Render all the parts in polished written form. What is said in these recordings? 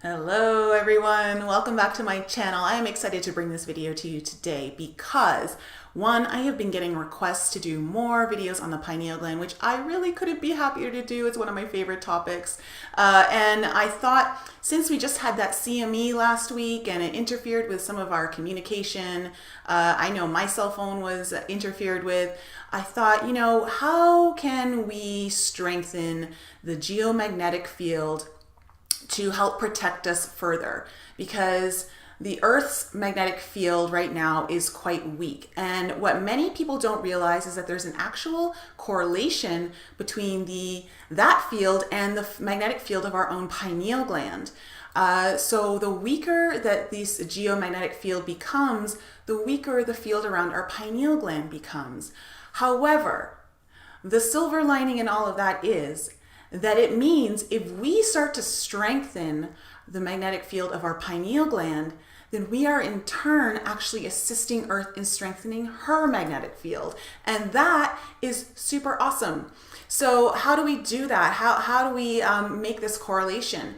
Hello everyone, welcome back to my channel. I am excited to bring this video to you today because one, I have been getting requests to do more videos on the pineal gland, which I really couldn't be happier to do. It's one of my favorite topics. And I thought since we just had that CME last week and it interfered with some of our communication, I know my cell phone was interfered with, I thought, how can we strengthen the geomagnetic field to help protect us further, because the Earth's magnetic field right now is quite weak. And what many people don't realize is that there's an actual correlation between that field and the magnetic field of our own pineal gland. So the weaker that this geomagnetic field becomes, the weaker the field around our pineal gland becomes. However, the silver lining in all of that is that it means if we start to strengthen the magnetic field of our pineal gland, then we are in turn actually assisting Earth in strengthening her magnetic field. And that is super awesome. So how do we do that? How do we make this correlation?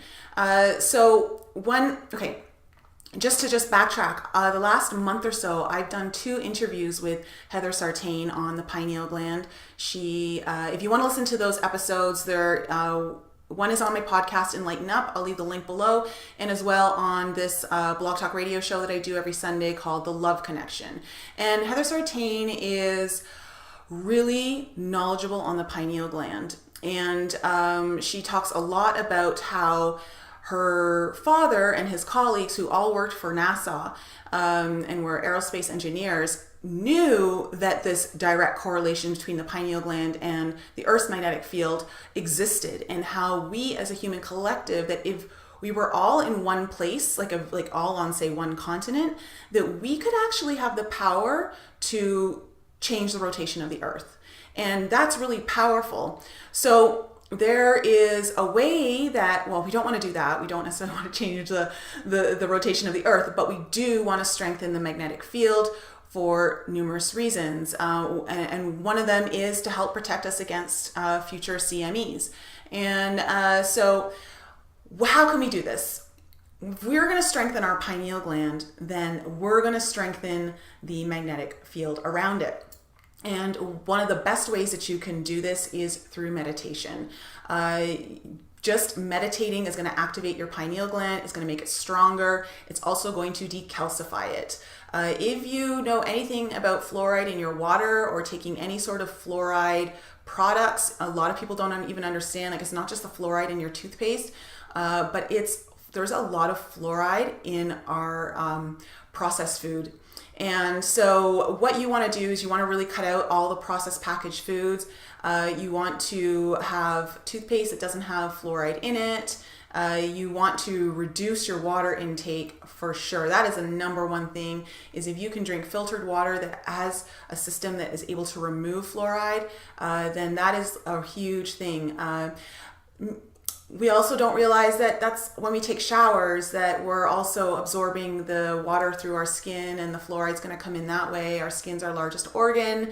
Just to backtrack, the last month or so, I've done 2 interviews with Heather Sartain on the pineal gland. She, if you want to listen to those episodes, one is on my podcast, Enlighten Up. I'll leave the link below, and as well on this Blog Talk radio show that I do every Sunday called The Love Connection. And Heather Sartain is really knowledgeable on the pineal gland, and she talks a lot about how her father and his colleagues, who all worked for NASA and were aerospace engineers, knew that this direct correlation between the pineal gland and the Earth's magnetic field existed, and how we as a human collective, that if we were all in one place, like all on, say, one continent, that we could actually have the power to change the rotation of the Earth. And that's really powerful. So there is a way that, well, we don't want to do that. We don't necessarily want to change the rotation of the Earth, but we do want to strengthen the magnetic field for numerous reasons. And one of them is to help protect us against future CMEs. And so how can we do this? If we're going to strengthen our pineal gland, then we're going to strengthen the magnetic field around it. And one of the best ways that you can do this is through meditation. Just meditating is going to activate your pineal gland. It's going to make it stronger. It's also going to decalcify it. If you know anything about fluoride in your water or taking any sort of fluoride products, a lot of people don't even understand, like, it's not just the fluoride in your toothpaste, but there's a lot of fluoride in our processed food. And so what you want to do is you want to really cut out all the processed packaged foods. You want to have toothpaste that doesn't have fluoride in it. You want to reduce your water intake for sure. That is the number one thing, is if you can drink filtered water that has a system that is able to remove fluoride, then that is a huge thing. We also don't realize that that's when we take showers, that we're also absorbing the water through our skin, and the fluoride's going to come in that way. Our skin's our largest organ,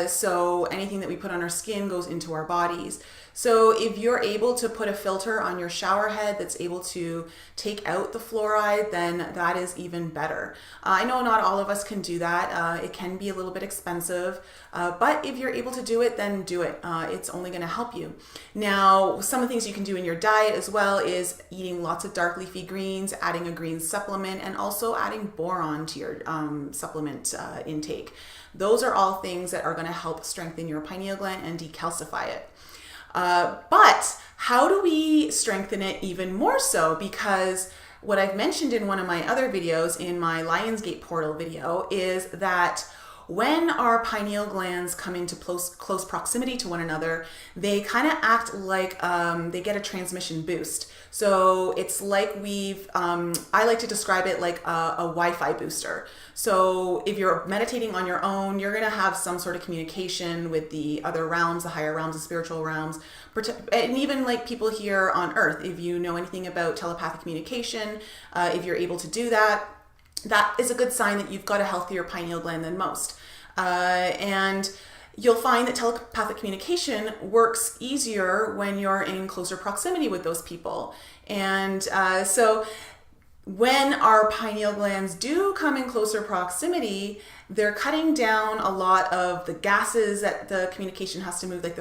so anything that we put on our skin goes into our bodies. So if you're able to put a filter on your shower head that's able to take out the fluoride, then that is even better. I know not all of us can do that. It can be a little bit expensive, but if you're able to do it, then do it. It's only going to help you. Now, some of the things you can do in your diet as well is eating lots of dark leafy greens, adding a green supplement, and also adding boron to your supplement intake. Those are all things that are going to help strengthen your pineal gland and decalcify it. But how do we strengthen it even more so? Because what I've mentioned in one of my other videos, in my Lionsgate portal video, is that when our pineal glands come into close proximity to one another, they kind of act like they get a transmission boost. So it's like I like to describe it like a Wi-Fi booster. So if you're meditating on your own, you're going to have some sort of communication with the other realms, the higher realms, the spiritual realms, and even like people here on Earth. If you know anything about telepathic communication, if you're able to do that, that is a good sign that you've got a healthier pineal gland than most. And you'll find that telepathic communication works easier when you're in closer proximity with those people. And so when our pineal glands do come in closer proximity, they're cutting down a lot of the gases that the communication has to move, like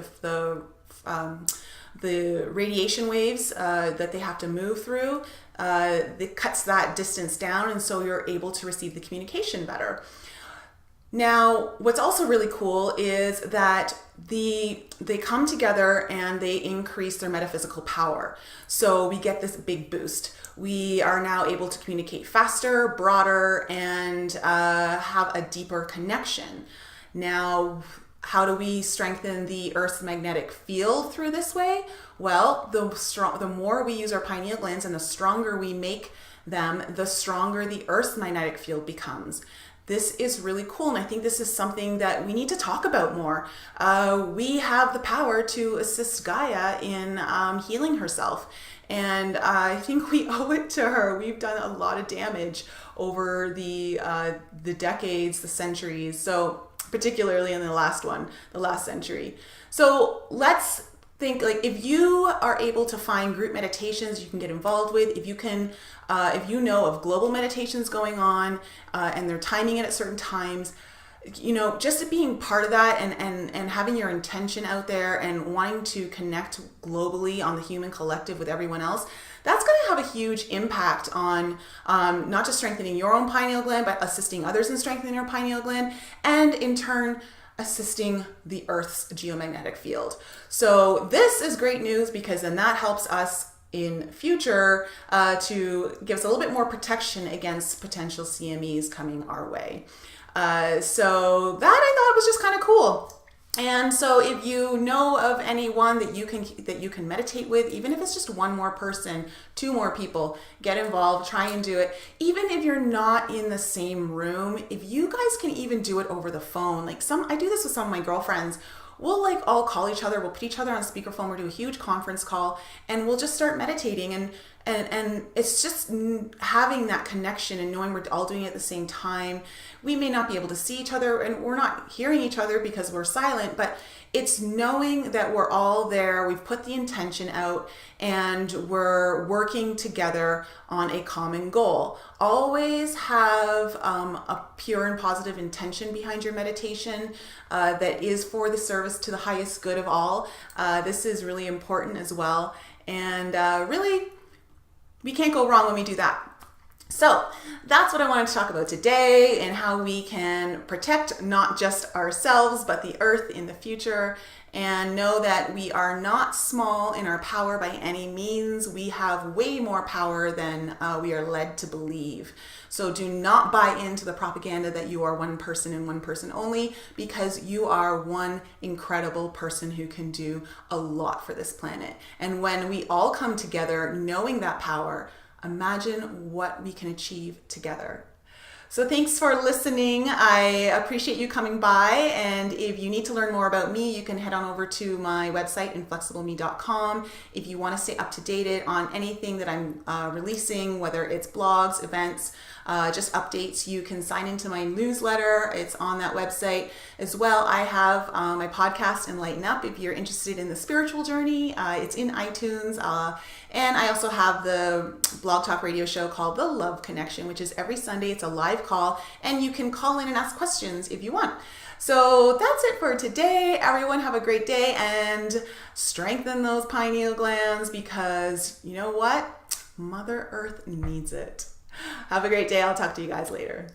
the radiation waves that they have to move through. It cuts that distance down, and so you're able to receive the communication better. Now, what's also really cool is that they come together and they increase their metaphysical power. So we get this big boost. We are now able to communicate faster, broader, and have a deeper connection. Now, how do we strengthen the Earth's magnetic field through this way? Well, the more we use our pineal glands and the stronger we make them, the stronger the Earth's magnetic field becomes. This is really cool, and I think this is something that we need to talk about more. We have the power to assist Gaia in healing herself, and I think we owe it to her. We've done a lot of damage over the decades, the centuries, so particularly in the last century. So let's think, like, if you are able to find group meditations you can get involved with, if you know of global meditations going on and they're timing it at certain times, just being part of that and having your intention out there and wanting to connect globally on the human collective with everyone else, that's going to have a huge impact on not just strengthening your own pineal gland, but assisting others in strengthening your pineal gland, and in turn assisting the Earth's geomagnetic field. So this is great news, because then that helps us in future to give us a little bit more protection against potential CMEs coming our way. So that I thought was just kind of cool. And so if you know of anyone that you can meditate with, even if it's just one more person, two more people, get involved, try and do it. Even if you're not in the same room, if you guys can even do it over the phone, I do this with some of my girlfriends. We'll all call each other, we'll put each other on speakerphone, we'll do a huge conference call, and we'll just start meditating, and it's just having that connection and knowing we're all doing it at the same time. We may not be able to see each other and we're not hearing each other because we're silent, but it's knowing that we're all there, we've put the intention out, and we're working together on a common goal. Always have a pure and positive intention behind your meditation that is for the service to the highest good of all. This is really important as well. And really, we can't go wrong when we do that. So that's what I wanted to talk about today, and how we can protect not just ourselves, but the Earth in the future, and know that we are not small in our power by any means. We have way more power than we are led to believe. So do not buy into the propaganda that you are one person and one person only, because you are one incredible person who can do a lot for this planet. And when we all come together knowing that power, imagine what we can achieve together. So thanks for listening. I appreciate you coming by. And if you need to learn more about me, you can head on over to my website, inflexibleme.com. If you want to stay up to date on anything that I'm releasing, whether it's blogs, events, just updates, you can sign into my newsletter. It's on that website. As well, I have my podcast, Enlighten Up, if you're interested in the spiritual journey. It's in iTunes. And I also have the blog talk radio show called The Love Connection, which is every Sunday. It's a live call, and you can call in and ask questions if you want. So that's it for today. Everyone have a great day, and strengthen those pineal glands, because you know what? Mother Earth needs it. Have a great day. I'll talk to you guys later.